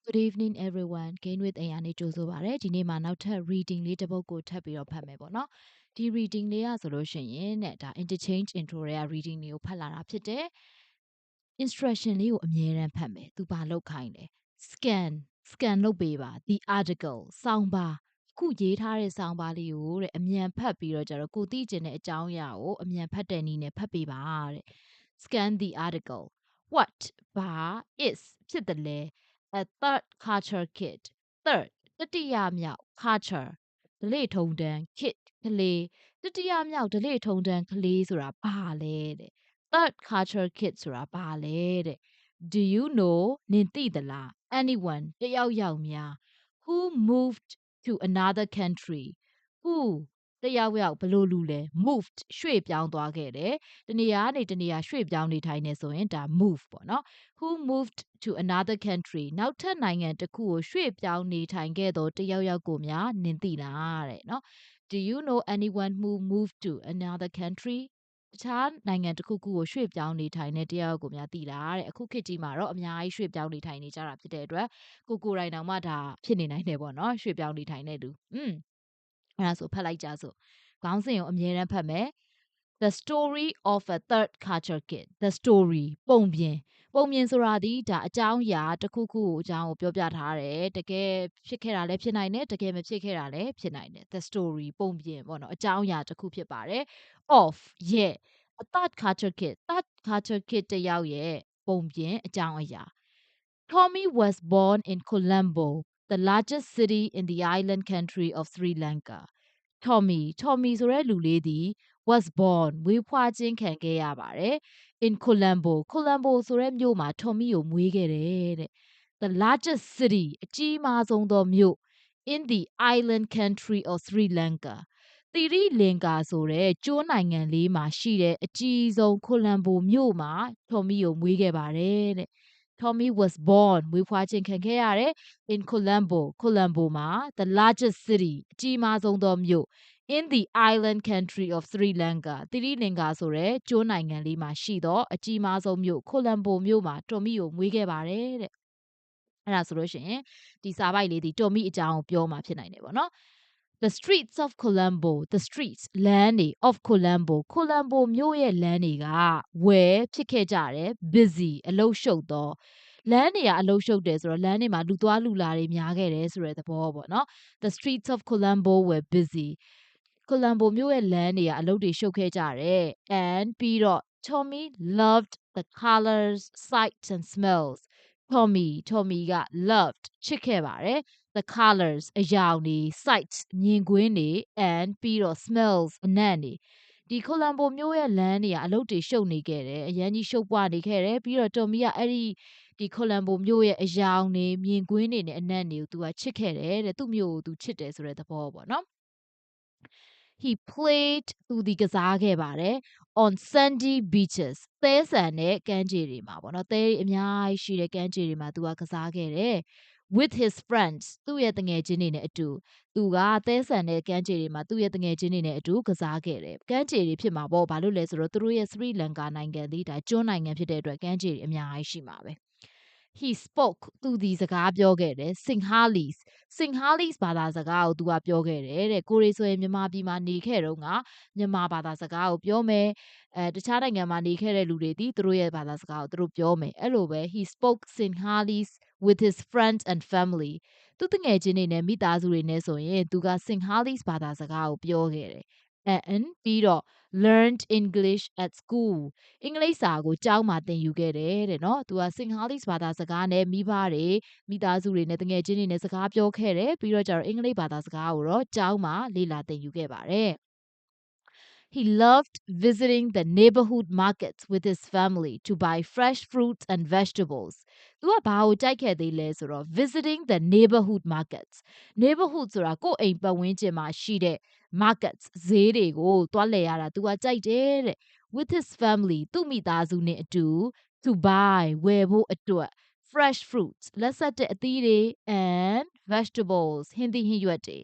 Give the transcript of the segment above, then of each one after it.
Good evening everyone. Gain with အရာနေကြိုဆိုပါရစေဒီနေ့မှာနောက်ထပ် reading လေးတစ်ပုဒ်ကိုထပ်ပြီးတော့ဖတ်မယ်ပေါ့နော်ဒီ reading လေးอ่ะဆိုလို့ရှိရင်တဲ့ဒါ interchange intro တွေက reading တွေကိုဖတ်လာတာဖြစ်တယ် instruction လေးကိုအမြဲတမ်းဖတ်မယ်သူဘာလုပ်ခိုင်းလဲ scan လုပ်ပေးပါ the article စောင်းပါခုရေးထားတဲ့စောင်းပါလေးကိုတဲ့အမြန်ဖတ်ပြီးတော့ကျတော့ကိုသိကျင်တဲ့အကြောင်းအရာကိုအမြန်ဖတ်တဲ့နည်းနဲ့ဖတ်ပေးပါတဲ့ scan the article what ဘာ is ဖြစ်တယ်လဲ a third culture kid third တတိယမြောက် culture ဓလေ့ထုံးတမ်း kid ကလေးတတိယမြောက်ဓလေ့ထုံးတမ်းကလေးဆိုတာဘာလဲတဲ့ third culture kid ဆိုတာဘာလဲတဲ့ do you know နင်သိသလား anyone တယောက်ယောက်များ who moved to another country who တယောက်ယောက်ဘယ်လိုလူလဲ moved ရွှေ့ပြောင်းသွားခဲ့တယ်တနေရာကနေတနေရာရွှေ့ပြောင်းနေထိုင်နေဆိုရင်ဒါ move ပေါ့နော် who moved to another country နောက်ထပ်နိုင်ငံတစ်ခုကိုရွှေ့ပြောင်းနေထိုင်ခဲ့တော့တယောက်ယောက်ကိုများနင်သိလားတဲ့နော် do you know anyone who moved to another country တခြားနိုင်ငံတစ်ခုခုကိုရွှေ့ပြောင်းနေထိုင်တဲ့တယောက်ကိုများသိလားတဲ့အခုခေတ်ကြီးမှာတော့အများကြီးရွှေ့ပြောင်းနေထိုင်နေကြတာဖြစ်တဲ့အတွက်ကိုယ်တိုင်တောင်မှဒါဖြစ်နေနိုင်တယ်ပေါ့နော်ရွှေ့ပြောင်းနေထိုင်တဲ့လူအဲ့ဒါဆိုဖတ်လိုက်ကြစို့ခေါင်းစဉ်ကိုအမြဲတမ်းဖတ်မယ် The story of a third culture kid the story ပုံပြင်ဆိုတာဒီဒါအကြောင်းအရာတစ်ခုခုအကြောင်းကိုပြောပြထားတယ်တကယ်ဖြစ်ခဲ့တာလည်းဖြစ်နိုင်တယ်တကယ်မဖြစ်ခဲ့တာလည်းဖြစ်နိုင်တယ် the story ပုံပြင်ပေါ့နော်အကြောင်းအရာတစ်ခုဖြစ်ပါတယ် of ရဲ့ a third culture kid တယောက်ရဲ့ပုံပြင်အကြောင်းအရာ Tommy was born in Colombo the largest city in the island country of Sri Lanka Tommy ဆိုတဲ့လူလေးဒီ was born မွေးဖွားခြင်းခံခဲ့ရပါတယ် in Colombo ဆိုတဲ့မြို့မှာ Tommy ကိုမွေးခဲ့တယ်တဲ့ the largest city အကြီးမားဆုံးသောမြို့ in the island country of Sri Lanka သီရိလင်္ကာဆိုတဲ့ကျွန်းနိုင်ငံလေးမှာရှိတဲ့အကြီးဆုံး Colombo မြို့မှာ Tommy ကိုမွေးခဲ့ပါတယ်တဲ့ Tommy was born မွေးဖွားခြင်းခံခဲ့ရတယ် in Colombo မှာ the largest city အကြီးမားဆုံးသောမြို့ in the island country of Sri Lanka သီရိလင်္ကာဆိုတဲ့ကျွန်းနိုင်ငံလေးမှာရှိသောအကြီးမားဆုံးမြို့ Colombo မြို့မှာ Tommy ကိုမွေးခဲ့ပါတယ်တဲ့အဲ့ဒါဆိုလို့ရှိရင်ဒီစာပိုက်လေးဒီ Tommy အကြောင်းကိုပြောမှာဖြစ်နိုင်တယ်ပေါ့နော် The streets of Colombo the streets လမ်းတွေ of Colombo မြို့ရဲ့လမ်းတွေက where ဖြစ်ခဲ့ကြတယ် busy အလုပ်ရှုပ်သောလမ်းတွေကအလုပ်ရှုပ်တယ်ဆိုတော့လမ်းတွေမှာလူသွားလူလာတွေများခဲ့တယ်ဆိုတဲ့သဘောပေါ့နော် The streets of Colombo were busy Colombo မြို့ရဲ့လမ်းတွေကအလုပ်တွေရှုပ်ခဲ့ကြတယ် and ပြီးတော့ Tommy loved the colors sights and smells Tommy က loved ချစ်ခဲ့ပါတယ် the colors အရောင်တွေ sights မြင်ကွင်းတွေ and ပြီးတော့ smells အနံ့တွေဒီ Colombo မြို့ရဲ့လမ်းတွေကအလုပ်တွေရှုပ်နေခဲ့တယ်အရန်ကြီးရှုပ်ပွားနေခဲ့တယ်ပြီးတော့ Tommy ကအဲ့ဒီ Colombo မြို့ရဲ့အရောင်တွေမြင်ကွင်းတွေနဲ့အနံ့တွေကိုသူကချစ်ခဲ့တယ်တဲ့သူ့မြို့ကိုသူချစ်တယ်ဆိုတဲ့သဘောပေါ့နော် He played သူဒီကစားခဲ့ပါတယ် on sandy beaches သဲဆန်တဲ့ကမ်းခြေတွေမှာပေါ့နော်သဲအများကြီးရှိတဲ့ကမ်းခြေတွေမှာသူကကစားခဲ့တယ် with his friends သူ့ရဲ့တငယ်ချင်းတွေနဲ့အတူသူကသဲဆန်တဲ့ကမ်းခြေတွေမှာသူ့ရဲ့တငယ်ချင်းတွေနဲ့အတူကစားခဲ့တယ်ကမ်းခြေတွေဖြစ်မှာပေါ့ဘာလို့လဲဆိုတော့သူတို့ရဲ့ Sri Lanka နိုင်ငံလေးဒါကျွန်းနိုင်ငံဖြစ်တဲ့အတွက်ကမ်းခြေတွေအများကြီးရှိမှာပဲHe spoke သူဒီစကားပြောခဲ့တယ် Sinhalese ဘာသာစကားကိုသူကပြောခဲ့တယ်တဲ့ကိုရီဆိုရင်မြန်မာပြည်မှာနေခဲ့တော့ကမြန်မာဘာသာစကားကိုပြောမယ်တခြားနိုင်ငံမှာနေခဲ့တဲ့လူတွေဒီသူတို့ရဲ့ဘာသာစကားကိုသူတို့ပြောမယ်အဲ့လိုပဲ He spoke Sinhalese with his friends and family သူတငယ်ချင်းတွေနဲ့မိသားစုတွေနဲ့ဆိုရင်သူက Sinhalese ဘာသာစကားကိုပြောခဲ့တယ် and ပြီးတော့ learned English at school အင်္ဂလိပ်စာကိုကျောင်းမှာသင်ယူခဲ့တယ်တဲ့နော်သူက Sinhalese ဘာသာစကားနဲ့မိဘတွေမိသားစုတွေနဲ့တငယ်ချင်းတွေနဲ့စကားပြောခဲ့တယ်ပြီးတော့ကျတော့အင်္ဂလိပ်ဘာသာစကားကိုတော့ကျောင်းမှာလေ့လာသင်ယူခဲ့ပါတယ် He loved visiting the neighborhood markets with his family to buy fresh fruits and vegetables. သူကဘာကိုကြိုက်ခဲ့သေးလဲဆိုတော့ visiting the neighborhood markets. neighborhood ဆိုတာကိုယ့်အိမ်ပတ်ဝန်းကျင်မှာရှိတဲ့ markets ဈေးတွေကိုတွားလည်ရတာသူကကြိုက်တယ်တဲ့ with his family သူ့မိသားစုနဲ့အတူ to buy ဝယ်ဖို့အတွက် fresh fruits လက်ဆက်တဲ့အသီးတွေ and vegetables ဟင်းသီးဟင်းရွက်တွေ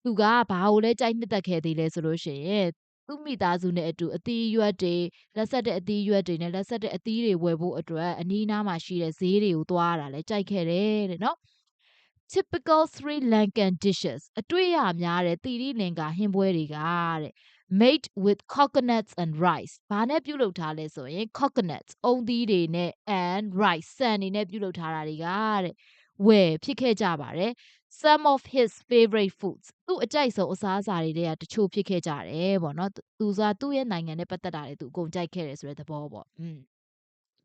သူကဘာကိုလဲကြိုက်နှစ်သက်ခဲ့သေးလဲဆိုလို့ရှိရင် သူ့မိသားစုနဲ့အတူအသီးရွက်တွေလက်ဆက်တဲ့အသီးရွက်တွေနဲ့လက်ဆက်တဲ့အသီးတွေဝယ်ဖို့အတွက်အနီးနားမှာရှိတဲ့ဈေးတွေကိုသွားတာလဲကြိုက်ခဲ့တယ်တဲ့နော် typical Sri Lankan dishes အတွေ့ရများတဲ့သီရိလင်္ကာဟင်းပွဲတွေကတဲ့ made with coconuts and rice ဘာနဲ့ပြုလုပ်ထားလဲဆိုရင် coconuts အုံသီးတွေနဲ့ and rice ဆန်တွေနဲ့ပြုလုပ်ထားတာတွေကတဲ့ဝယ်ဖြစ်ခဲ့ကြပါတယ် some of his favorite foods သူ့အကြိုက်ဆုံးအစားအစာတွေတချို့ဖြစ်ခဲ့ကြတယ်ပေါ့နော်သူကသူ့ရဲ့နိုင်ငံနဲ့ပတ်သက်တာတွေသူအကုန်ကြိုက်ခဲ့တယ်ဆိုတဲ့သဘောပေါ့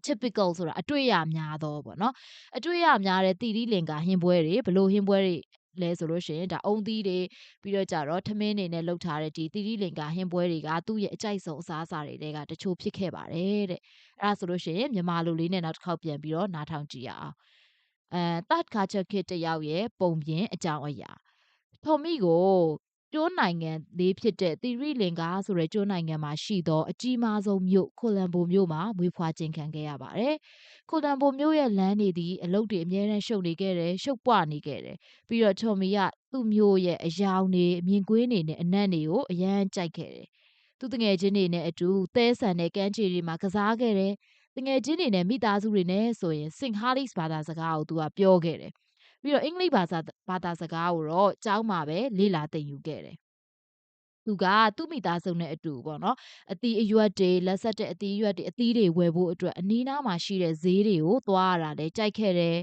typical ဆိုတာအတွေ့ရများတော့ပေါ့နော်အတွေ့ရများတဲ့တီတီလင်္ကာဟင်းပွဲတွေဘလို့ဟင်းပွဲတွေလဲဆိုလို့ရှိရင်ဒါအုံသီးတွေပြီးတော့ကြတော့ထမင်းတွေနဲ့လှုပ်ထားတဲ့ဒီတီတီလင်္ကာဟင်းပွဲတွေကသူ့ရဲ့အကြိုက်ဆုံးအစားအစာတွေကတချို့ဖြစ်ခဲ့ပါတယ်တဲ့အဲ့ဒါဆိုလို့ရှိရင်မြန်မာလိုလေးနဲ့နောက်တစ်ခေါက်ပြန်ပြီးတော့နားထောင်ကြည့်ရအောင်Third Culture Kid တယောက်ရဲ့ပုံပြင်အကြောင်းအရာထော်မီကိုကျွန်းနိုင်ငံလေးဖြစ်တဲ့သီရိလင်္ကာဆိုတဲ့ကျွန်းနိုင်ငံမှာရှိသောအကြီးမားဆုံးမြို့ကိုလံဘိုမြို့မှာမွေးဖွားခြင်းခံခဲ့ရပါတယ်။ကိုလံဘိုမြို့ရဲ့လမ်းတွေဒီအလုပ်တွေအများနဲ့ရှုပ်နေခဲ့တယ်ရှုပ်ပွနေခဲ့တယ်။ပြီးတော့ထော်မီကသူ့မြို့ရဲ့အယောင်တွေမြင်ကွင်းတွေနဲ့အနံ့တွေကိုအရန်ကြိုက်ခဲ့တယ်။သူတငယ်ချင်းတွေနဲ့အတူသဲဆန်တဲ့ကမ်းခြေတွေမှာကစားခဲ့တယ်။တငယ်ချင်းတွေနဲ့မိသားစုတွေနဲ့ဆိုရင်စင်ဟာလိစ်ဘာသာစကားကိုသူကပြောခဲ့တယ်။ပြီးတော့အင်္ဂလိပ်ဘာသာစကားကိုတော့ကျောင်းမှာပဲလေ့လာသင်ယူခဲ့တယ်သူကသူ့မိသားစုနဲ့အတူပေါ့နော်အသီးအရွက်တွေလက်ဆက်တဲ့အသီးအရွက်တွေအသီးတွေဝယ်ဖို့အတွက်အနီးနားမှာရှိတဲ့ဈေးတွေကိုသွားရတာလေကြိုက်ခဲ့တယ်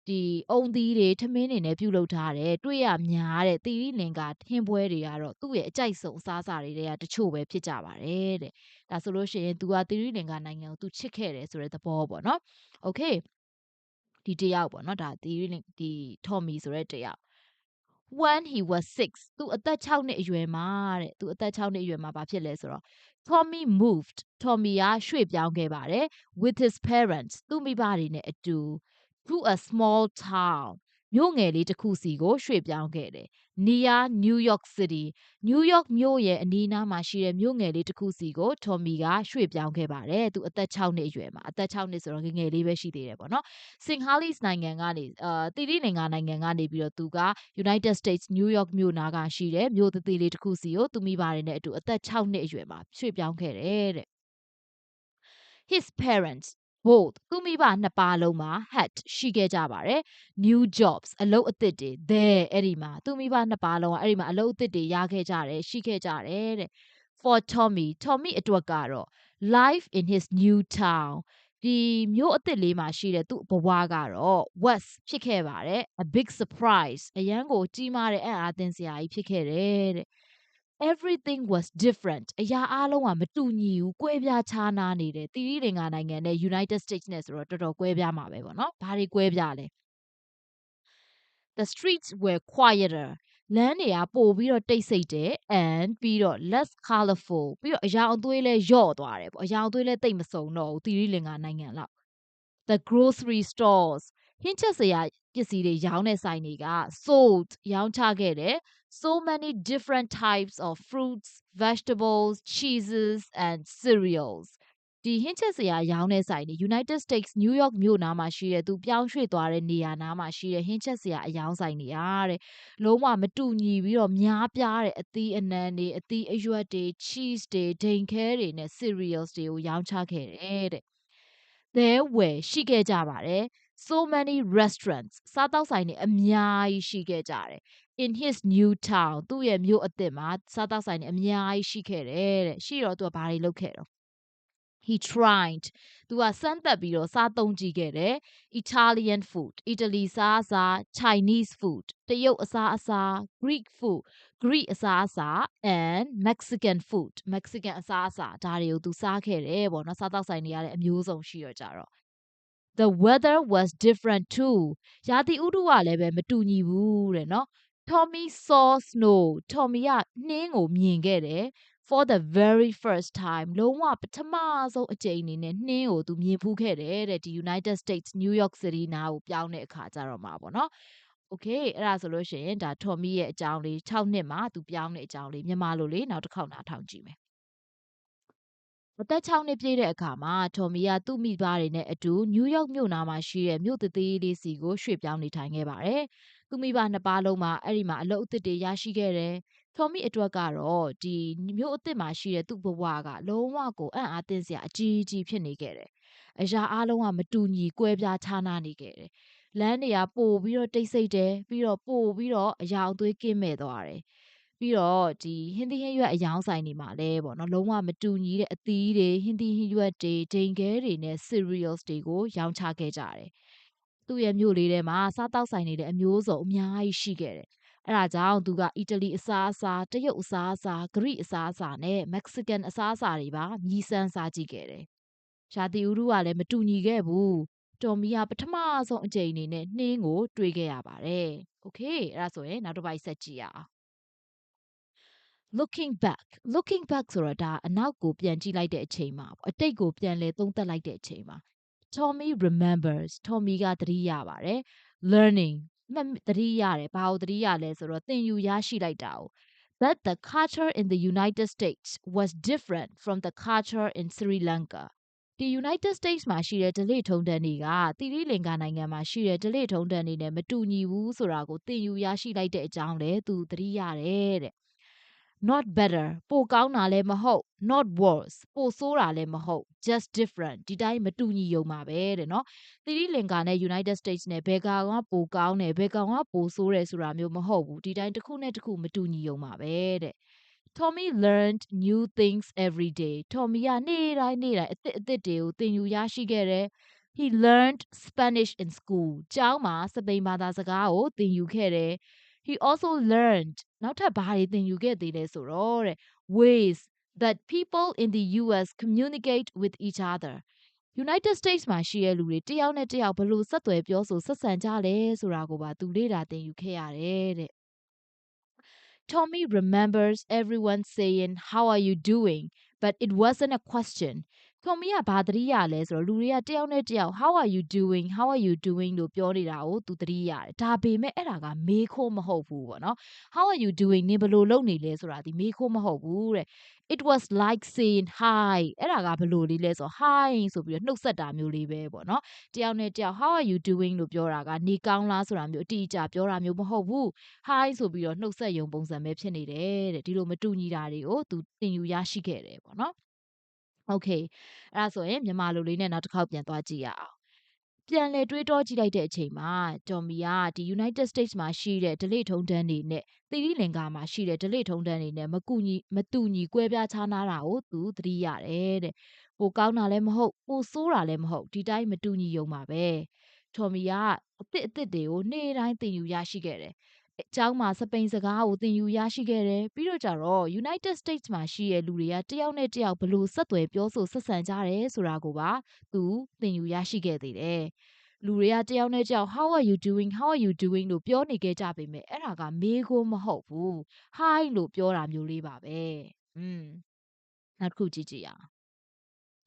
ဒီအုံသီးတွေထမင်းတွေနဲ့ပြုလုပ်ထားတယ်တွေ့ရများတဲ့သီရိလင်္ကာထင်းပွဲတွေကတော့သူ့ရဲ့အကြိုက်ဆုံးအစားအစာတွေကတချို့ပဲဖြစ်ကြပါတယ်တဲ့ဒါဆိုလို့ရှိရင် तू ကသီရိလင်္ကာနိုင်ငံကို तू ချစ်ခဲ့တယ်ဆိုတဲ့သဘောပေါ့နော်โอเคဒီတယောက်ပေါ့နော်ဒါသီရိလင်ဒီ Tommy ဆိုတဲ့တယောက်when he was 6သူအသက်6နှစ်အရွယ်မှာတဲ့သူအသက်6နှစ်အရွယ်မှာဘာဖြစ်လဲဆိုတော့ Tommy moved Tommy ကရွှေ့ပြောင်းခဲ့ပါတယ် with his parents သူ့မိဘတွေနဲ့အတူ to a small town မြို့ငယ်လေးတစ်ခုစီကိုရွှေ့ပြောင်းခဲ့တယ် near New York City New York မြို့ရဲ့အနီးနားမှာရှိတဲ့မြို့ငယ်လေးတစ်ခုစီကို Tommy ကရွှေ့ပြောင်းခဲ့ပါတယ်သူအသက်6နှစ်အရွယ်မှာအသက်6နှစ်ဆိုတော့ငယ်လေးပဲရှိသေးတယ်ပေါ့နော် Sinhalese နိုင်ငံကနေတီရိလင်္ကာနိုင်ငံကနေပြီးတော့သူက United States New York မြို့နာကရှိတဲ့မြို့သေးသေးလေးတစ်ခုစီကိုသူမိဘတွေနဲ့အတူအသက်6နှစ်အရွယ်မှာရွှေ့ပြောင်းခဲ့တယ်တဲ့ His parents both သူမိဘနှစ်ပါးလုံးမှာ had ရှိခဲ့ကြပါတယ် new jobs အလုပ်အသစ်တွေ there အဲ့ဒီမှာသူမိဘနှစ်ပါးလုံးကအဲ့ဒီမှာအလုပ်အသစ်တွေရခဲ့ကြတယ်ရှိခဲ့ကြတယ်တဲ့ for Tommy အတွက်ကတော့ life in his new town ဒီမျိုးအသစ်လေးမှာရှိတဲ့သူ့ဘဝကတော့ was ဖြစ်ခဲ့ပါတယ် a big surprise အရန်ကိုကြီးမားတဲ့အံ့အားသင့်စရာကြီးဖြစ်ခဲ့တယ်တဲ့ everything was different အရာအားလုံးကမတူညီဘူးကွဲပြားခြားနားနေတယ်တီရိလင်္ကာနိုင်ငံနဲ့ United States နဲ့ဆိုတော့တော်တော်ကွဲပြားမှာပဲပေါ့နော်ဘာတွေကွဲပြားလဲ the streets were quieter လမ်းတွေကပို့ပြီးတော့တိတ်ဆိတ်တယ် and ပြီးတော့ less colorful ပြီးတော့အယောင်အသွေးလဲယော့သွားတယ်ပေါ့အယောင်အသွေးလဲတိတ်မစုံတော့ဘူးတီရိလင်္ကာနိုင်ငံလောက် the grocery stores ဟင်းချက်စရာပစ္စည်းတွေရောင်းတဲ့ဆိုင်တွေက sold ရောင်းချခဲ့တယ် so many different types of fruits vegetables cheeses and cereals ဒီဟင်းချက်စရာရောင်းတဲ့ဆိုင်တွေ United States New York မြို့နားမှာရှိတဲ့သူပြောင်းရွှေ့သွားတဲ့နေရာနားမှာရှိတဲ့ဟင်းချက်စရာအယောင်းဆိုင်တွေအားတဲ့လုံးဝမတူညီပြီးတော့များပြားတဲ့အသီးအနှံတွေအသီးအရွက်တွေ cheese တွေဒိန်ခဲတွေနဲ့ cereals တွေကိုရောင်းချခဲ့တယ်တဲ့there were ရှိခဲ့ကြပါတယ် so many restaurants စားတောက်ဆိုင်တွေအများကြီးရှိခဲ့ကြတယ် in his new town သူ့ရဲ့မြို့အသစ်မှာစားတောက်ဆိုင်တွေအများကြီးရှိခဲ့တယ်တဲ့ရှိတော့သူကဘာတွေလုပ်ခဲ့တော့ he tried သူကစမ်းသပ်ပြီးတော့စားသုံးကြည့်ခဲ့တယ် Italian food အီတလီစားအစာ Chinese food တရုတ်အစားအစာ Greek food Greek အစားအစာ and Mexican food Mexican အစားအစာဒါတွေကိုသူစားခဲ့တယ်ပေါ့နော်စားတောက်ဆိုင်တွေကလည်းအမျိုးစုံရှိတော့ကြတော့ the weather was different too ရာသီဥတုကလည်းပဲမတူညီဘူးတဲ့နော် Tommy saw snow Tommy ကနှင်းကိုမြင်ခဲ့တယ် for the very first time လုံးဝပထမဆုံးအကြိမ်အနေနဲ့နှင်းကိုသူမြင်ဖူးခဲ့တယ်တဲ့ဒီ United States New York City နားကိုပြောင်းတဲ့အခါကျတော့မှာပေါ့နော်โอเคအဲ့ဒါဆိုလို့ရှိရင်ဒါ Tommy ရဲ့အကြောင်းလေး6နှစ်မှာသူပြောင်းတဲ့အကြောင်းလေးမြန်မာလိုလေးနောက်တစ်ခေါက်နားထောင်ကြည့်မယ်အသက်6နှစ်ပြည့်တဲ့အခါမှာထော်မီကသူ့မိဘတွေနဲ့အတူနယူးယောက်မြို့နားမှာရှိတဲ့မြို့သေးလေးစီကိုရွှေ့ပြောင်းနေထိုင်ခဲ့ပါတယ်။သူ့မိဘနှစ်ပါးလုံးမှာအဲ့ဒီမှာအလုပ်အသစ်တွေရရှိခဲ့တယ်။ Tommy အတွက်ကတော့ဒီမြို့အသစ်မှာရှိတဲ့သူ့ဘဝကလုံးဝကိုအံ့အားသင့်စရာအကြီးကြီးဖြစ်နေခဲ့တယ်။အရာအားလုံးကမတူညီကွဲပြားခြားနားနေခဲ့တယ်။လမ်းတွေကပို့ပြီးတော့တိတ်ဆိတ်တယ်ပြီးတော့ပို့ပြီးတော့အရာအသွေးကင်းမဲ့သွားတယ်။ပြီးတော့ဒီဟင်းသီးဟင်းရွက်အယောင်ဆိုင်တွေမှာလည်းပေါ့နော်လုံးဝမတူညီတဲ့အသီးတွေဟင်းသီးဟင်းရွက်တွေဒိန်ခဲတွေနဲ့ cereals တွေကိုရောင်းချခဲ့ကြတယ်။သူ့ရဲ့မြို့လေးထဲမှာစားတောက်ဆိုင်တွေလည်းအမျိုးစုံအများကြီးရှိခဲ့တယ်။အဲ့ဒါကြောင့်သူကအီတလီအစားအစာတရုတ်အစားအစာဂရိအစားအစာနဲ့မက္ကဆီကန်အစားအစာတွေပါမြည်ဆန်းစားကြည့်ခဲ့တယ်။ရှာတီဥရုကလည်းမတူညီခဲ့ဘူး။တော်မီကပထမဆုံးအကြိမ်အနေနဲ့နှင်းကိုတွေ့ခဲ့ရပါတယ်။ Okay အဲ့ဒါဆိုရင်နောက်တစ်ပိုက်ဆက်ကြည့်ရအောင်။ looking back ဆိုတာဒါအနောက်ကိုပြန်ကြည့်လိုက်တဲ့အချိန်မှာအတိတ်ကိုပြန်လဲသုံးသပ်လိုက်တဲ့အချိန်မှာ Tommy remembers Tommy ကသတိရပါတယ် learning သတိရတယ်ဘာကိုသတိရလဲဆိုတော့သင်ယူရရှိလိုက်တာကို that the culture in the United States was different from the culture in Sri Lanka ဒီ United States မှာရှိတဲ့ဓလေ့ထုံးတမ်းတွေကသီရိလင်္ကာနိုင်ငံမှာရှိတဲ့ဓလေ့ထုံးတမ်းတွေနဲ့မတူညီဘူးဆိုတာကိုသင်ယူရရှိလိုက်တဲ့အကြောင်းလဲသူသတိရတယ်တဲ့not better ပိုကောင်းတာလည်းမဟုတ် not worse ပိုဆိုးတာလည်းမဟုတ် just different ဒီတိုင်းမတူညီရုံပါပဲတဲ့နော်သီရိလင်္ကာနဲ့ United States နဲ့ဘယ်ကောင်ကပိုကောင်းတယ်ဘယ်ကောင်ကပိုဆိုးတယ်ဆိုတာမျိုးမဟုတ်ဘူးဒီတိုင်းတစ်ခုနဲ့တစ်ခုမတူညီရုံပါပဲတဲ့ Tommy learned new things every day Tommy ကနေ့တိုင်းအသစ်တွေကိုသင်ယူရရှိခဲ့တယ် he learned Spanish in school ကျောင်းမှာစပိန်ဘာသာစကားကိုသင်ယူခဲ့တယ်He also learned နောက်ထပ်ဘာတွေသင်ယူခဲ့သေးလဲဆိုတော့တဲ့ ways that people in the US communicate with each other United States မှာရှိတဲ့လူတွေတယောက်နဲ့တယောက်ဘယ်လိုဆက်သွယ်ပြောဆိုဆက်ဆံကြလဲဆိုတာကိုပါသူလေ့လာသင်ယူခဲ့ရတယ်တဲ့ Tommy remembers everyone saying how are you doing but it wasn't a question Tommy ကဘာသတိရလဲဆိုတော့လူတွေကတယောက်နဲ့တယောက် how are you doing လို့ပြောနေတာကိုသူသတိရတယ်ဒါပေမဲ့အဲ့ဒါကမေးခိုးမဟုတ်ဘူးပေါ့နော် how are you doing နင်ဘယ်လိုလုပ်နေလဲဆိုတာဒီမေးခိုးမဟုတ်ဘူးတဲ့ it was like saying hi အဲ့ဒါကဘယ်လိုလေးလဲဆိုတော့ hi ဆိုပြီးတော့နှုတ်ဆက်တာမျိုးလေးပဲပေါ့နော်တယောက်နဲ့တယောက် how are you doing လို့ပြောတာကနေကောင်းလားဆိုတာမျိုးအတိအကျပြောတာမျိုးမဟုတ်ဘူး hi ဆိုပြီးတော့နှုတ်ဆက်ရုံပုံစံပဲဖြစ်နေတယ်တဲ့ဒီလိုမတူညီတာတွေကိုသူသင်ယူရရှိခဲ့တယ်ပေါ့နော်Okay အဲ့ဒါဆိုရင်မြန်မာလိုလေးနဲ့နောက်တစ်ခေါက်ပြန်သွားကြည့်ရအောင်ပြန်လေတွေးတောကြည့်လိုက်တဲ့အချိန်မှာတော်မီကဒီ United States မှာရှိတဲ့ဓလေ့ထုံးတမ်းတွေနဲ့သီရိလင်္ကာမှာရှိတဲ့ဓလေ့ထုံးတမ်းတွေနဲ့မတူညီကွဲပြားခြားနားတာကိုသူသတိရတယ်တဲ့ပိုကောင်းတာလည်းမဟုတ်ပိုဆိုးတာလည်းမဟုတ်ဒီတိုင်းမတူညီရုံပါပဲတော်မီကအသစ်တွေကိုနေ့တိုင်းသင်ယူရရှိခဲ့တယ်အကြောင်းမှာစပိန်စကားကိုသင်ယူရရှိခဲ့တယ်ပြီးတော့ကြတော့ United States မှာရှိတဲ့လူတွေကတယောက်နဲ့တယောက်ဘယ်လိုဆက်သွယ်ပြောဆိုဆက်ဆံကြတယ်ဆိုတာကိုပါသူသင်ယူရရှိခဲ့သေးတယ်လူတွေကတယောက်နဲ့တယောက် how are you doing လို့ပြောနေခဲ့ကြပေမဲ့အဲ့ဒါကမေးခွန်းမဟုတ်ဘူး hi လို့ပြောတာမျိုးလေးပါပဲနောက်တစ်ခုကြည့်ကြည့်အောင်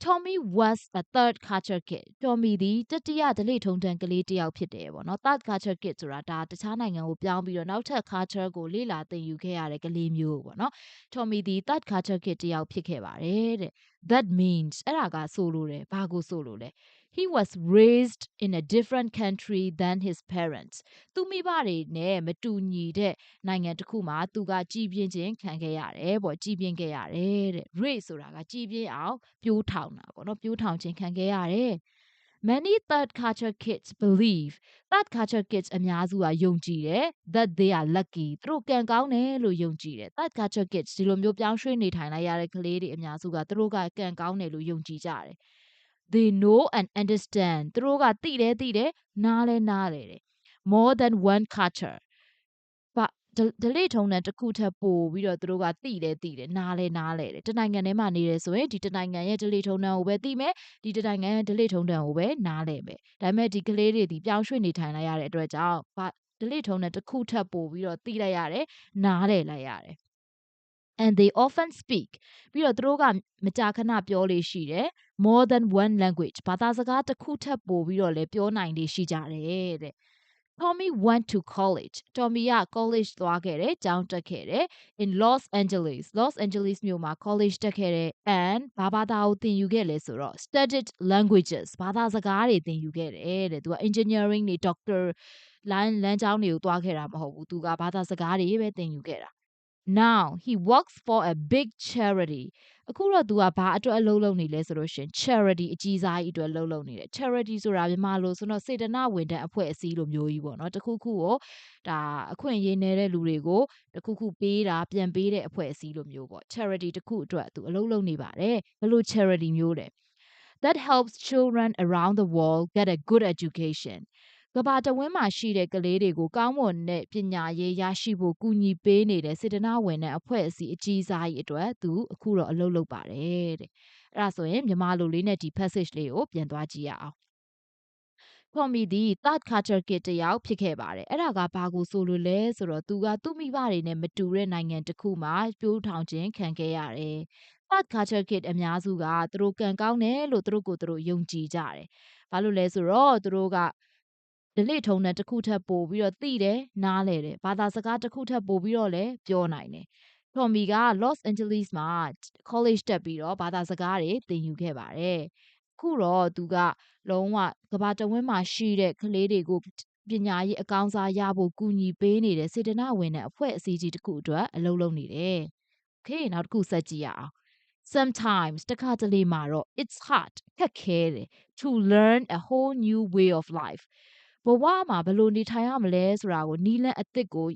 Tommy was a third culture kid. Tommy ဒီတတိယဓလေ့ထုံးတမ်းကလေးတစ်ယောက်ဖြစ်တယ်ပေါ့နော် third culture kid ဆိုတာဒါတခြားနိုင်ငံကိုပြောင်းပြီးတော့နောက်ထပ် culture ကိုလေ့လာသင်ယူခဲ့ရတဲ့ကလေးမျိုးပေါ့နော် Tommy ဒီ third culture kid တစ်ယောက်ဖြစ်ခဲ့ပါတယ်တဲ့ That means အဲ့ဒါကဆိုလိုတယ်ဘာကိုဆိုလိုလဲ He was raised in a different country than his parents. သူမိဘတွေနဲ့မတူညီတဲ့နိုင်ငံတစ်ခုမှာသူကကြီးပြင်းခြင်းခံခဲ့ရတယ်ပေါ့ကြီးပြင်းခဲ့ရတယ်တဲ့ raise ဆိုတာကကြီးပြင်းအောင်ပြိုးထောင်တာပေါ့နော်ပြိုးထောင်ခြင်းခံခဲ့ရတယ် Many third culture kids believe third culture kids အများစုကယုံကြည်တယ် that they are lucky သူတို့ကံကောင်းတယ်လို့ယုံကြည်တယ် third culture kids ဒီလိုမျိုးပြောင်းရွှေ့နေထိုင်လိုက်ရတဲ့ကလေးတွေအများစုကသူတို့ကကံကောင်းတယ်လို့ယုံကြည်ကြတယ်They know and understand သူတို့ကသိတယ်နားလဲနားလေတယ် more than one culture ဓလေ့ထုံးတမ်းတစ်ခုထပ်ပို့ပြီးတော့သူတို့ကသိတယ်နားလဲနားလေတယ်တနိုင်ငံထဲမှာနေတယ်ဆိုရင်ဒီတနိုင်ငံရဲ့ဓလေ့ထုံးတမ်းကိုပဲသိမယ်ဒီတနိုင်ငံရဲ့ဓလေ့ထုံးတမ်းကိုပဲနားလဲမယ်ဒါပေမဲ့ဒီကလေးတွေဒီပြောင်းရွှေ့နေထိုင်လိုက်ရတဲ့အတွက်ကြောင့်ဓလေ့ထုံးတမ်းတစ်ခုထပ်ပို့ပြီးတော့သိလိုက်ရတယ်နားလဲလိုက်ရတယ်and they often speak ပြီးတော့သူတို့ကမကြာခဏပြောလေရှိတယ် more than one language ဘာသာစကားတစ်ခုထပ်ပို့ပြီးတော့လည်းပြောနိုင်လေရှိကြတယ်တဲ့ Tommy went to college Tommy က college သွားခဲ့တယ်ကျောင်းတက်ခဲ့တယ် in Los Angeles မြို့မှာ college တက်ခဲ့တယ် and ဘာသာကိုသင်ယူခဲ့လဲဆိုတော့ studied languages ဘာသာစကားတွေသင်ယူခဲ့တယ်တဲ့သူက engineering တွေ doctor လမ်းကြောင်းတွေကိုသွားခဲ့တာမဟုတ်ဘူးသူကဘာသာစကားတွေပဲသင်ယူခဲ့တာ Now he works for a big charity အခုတော့ तू ကဘာအတွက်အလုပ်လုပ်နေလဲဆိုလို့ရှင် charity အကြီးစားကြီးအတွက်လုပ်လုပ်နေတယ် charity ဆိုတာမြန်မာလိုဆိုတော့စေတနာဝန်ထမ်းအဖွဲ့အစည်းလိုမျိုးကြီးပေါ့နော်တခုခုကိုဒါအခွင့်အရေးနေတဲ့လူတွေကိုတခုခုပေးတာပြန်ပေးတဲ့အဖွဲ့အစည်းလိုမျိုးပေါ့ charity တခုအတွက် तू အလုပ်လုပ်နေပါတယ်ဘယ်လို charity မျိုးလဲ that helps children around the world get a good education ကဘာတဝင်းမှာရှိတဲ့ကလေးတွေကိုကောင်းမွန်တဲ့ပညာရေးရရှိဖို့ကူညီပေးနေတဲ့စေတနာဝန်ထမ်းအဖွဲ့အစည်းအကြီးစားကြီးအတွက်သူအခုတော့အလုပ်လုပ်ပါတယ်တဲ့အဲ့ဒါဆိုရင်မြန်မာလိုလေးနဲ့ဒီ passage လေးကိုပြန်သွားကြည့်ရအောင် Tommy ဒီ third culture kid တယောက်ဖြစ်ခဲ့ပါတယ်အဲ့ဒါကဘာကိုဆိုလို့လဲဆိုတော့သူကသူ့မိဘတွေနဲ့မတူတဲ့နိုင်ငံတစ်ခုမှာပြိုးထောင်ခြင်းခံခဲ့ရတယ် third culture kid အများစုကသူတို့ကံကောင်းတယ်လို့သူတို့ကိုယ်သူတို့ယုံကြည်ကြတယ်ဘာလို့လဲဆိုတော့သူတို့ကဒလိထုံနဲ့တစ်ခုထပ်ပို့ပြီးတော့သိတယ်နားလဲတယ်ဘာသာစကားတစ်ခုထပ်ပို့ပြီးတော့လည်းပြောနိုင်တယ် Tommy က Los Angeles မှာ college တက်ပြီးတော့ဘာသာစကားတွေသင်ယူခဲ့ပါတယ်ခုတော့သူကလုံးဝကဘာတဝင်းမှာရှိတဲ့ကလေးတွေကိုပညာရေးအကောင်းစားရဖို့ကူညီပေးနေတဲ့စေတနာဝန်ထမ်းအဖွဲ့အစည်းကြီးတစ်ခုအတွက်အလုပ်လုပ်နေတယ် Okay နောက်တစ်ခုဆက်ကြည့်ရအောင် Sometimes တခါတလေမှာတော့ it's hard ခက်ခဲတယ် to learn a whole new way of life ဘဝမှာဘယ်လိုနေထိုင်ရမလဲဆိုတာကိုနီးလန်းအသစ်ကို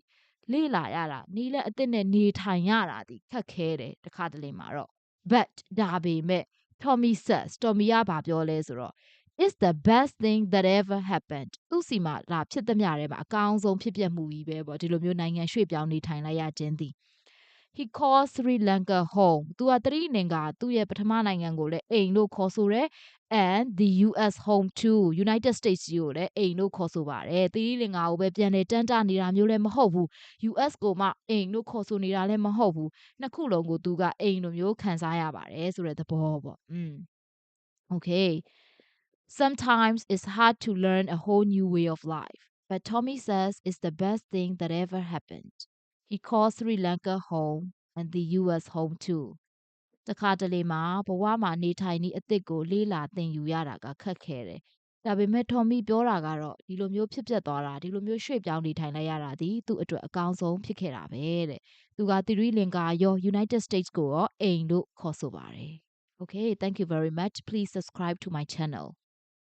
လေ့လာရတာနီးလန်းအသစ်နဲ့နေထိုင်ရတာဒီခက်ခဲတယ်တခါတလေမှာတော့ but ဒါပေမဲ့ Tommy says Tommy ကဘာပြောလဲဆိုတော့ it's the best thing that ever happened သူစီမှာဒါဖြစ်သမျှထဲမှာအကောင်းဆုံးဖြစ်ပျက်မှုကြီးပဲပေါ့ဒီလိုမျိုးနိုင်ငံရွှေ့ပြောင်းနေထိုင်လိုက်ရခြင်းသည်He calls Sri Lanka home သူကသတိလင်္ကာသူ့ရဲ့ပထမနိုင်ငံကိုလည်းအိမ်လို့ခေါ်ဆိုတယ် and the US home too United States ကြီးကိုလည်းအိမ်လို့ခေါ်ဆိုပါတယ်သတိလင်္ကာကိုပဲပြန်လေတန်းတနေတာမျိုးလည်းမဟုတ်ဘူး US ကိုမှအိမ်လို့ခေါ်ဆိုနေတာလည်းမဟုတ်ဘူးနှစ်ခုလုံးကိုသူကအိမ်လိုမျိုးခံစားရပါတယ်ဆိုတဲ့သဘောပေါ့Okay Sometimes it's hard to learn a whole new way of life but Tommy says it's the best thing that ever happened He calls Sri Lanka home and the US home too. တခါတလေမှာဘဝမှာနေထိုင်နည်းအသစ်ကိုလေးလာသင်ယူရတာကခက်ခဲတယ်။ဒါပေမဲ့ Tommy ပြောတာကတော့ဒီလိုမျိုးဖြစ်ပျက်သွားတာဒီလိုမျိုးရွှေ့ပြောင်းနေထိုင်လိုက်ရတာဒီသူ့အတွက်အကောင်းဆုံးဖြစ်ခဲ့တာပဲတဲ့။သူကသီရိလင်္ကာရော United States ကိုရောအိမ်လို့ခေါ်ဆိုပါတယ်။ Okay, thank you very much. Please subscribe to my channel.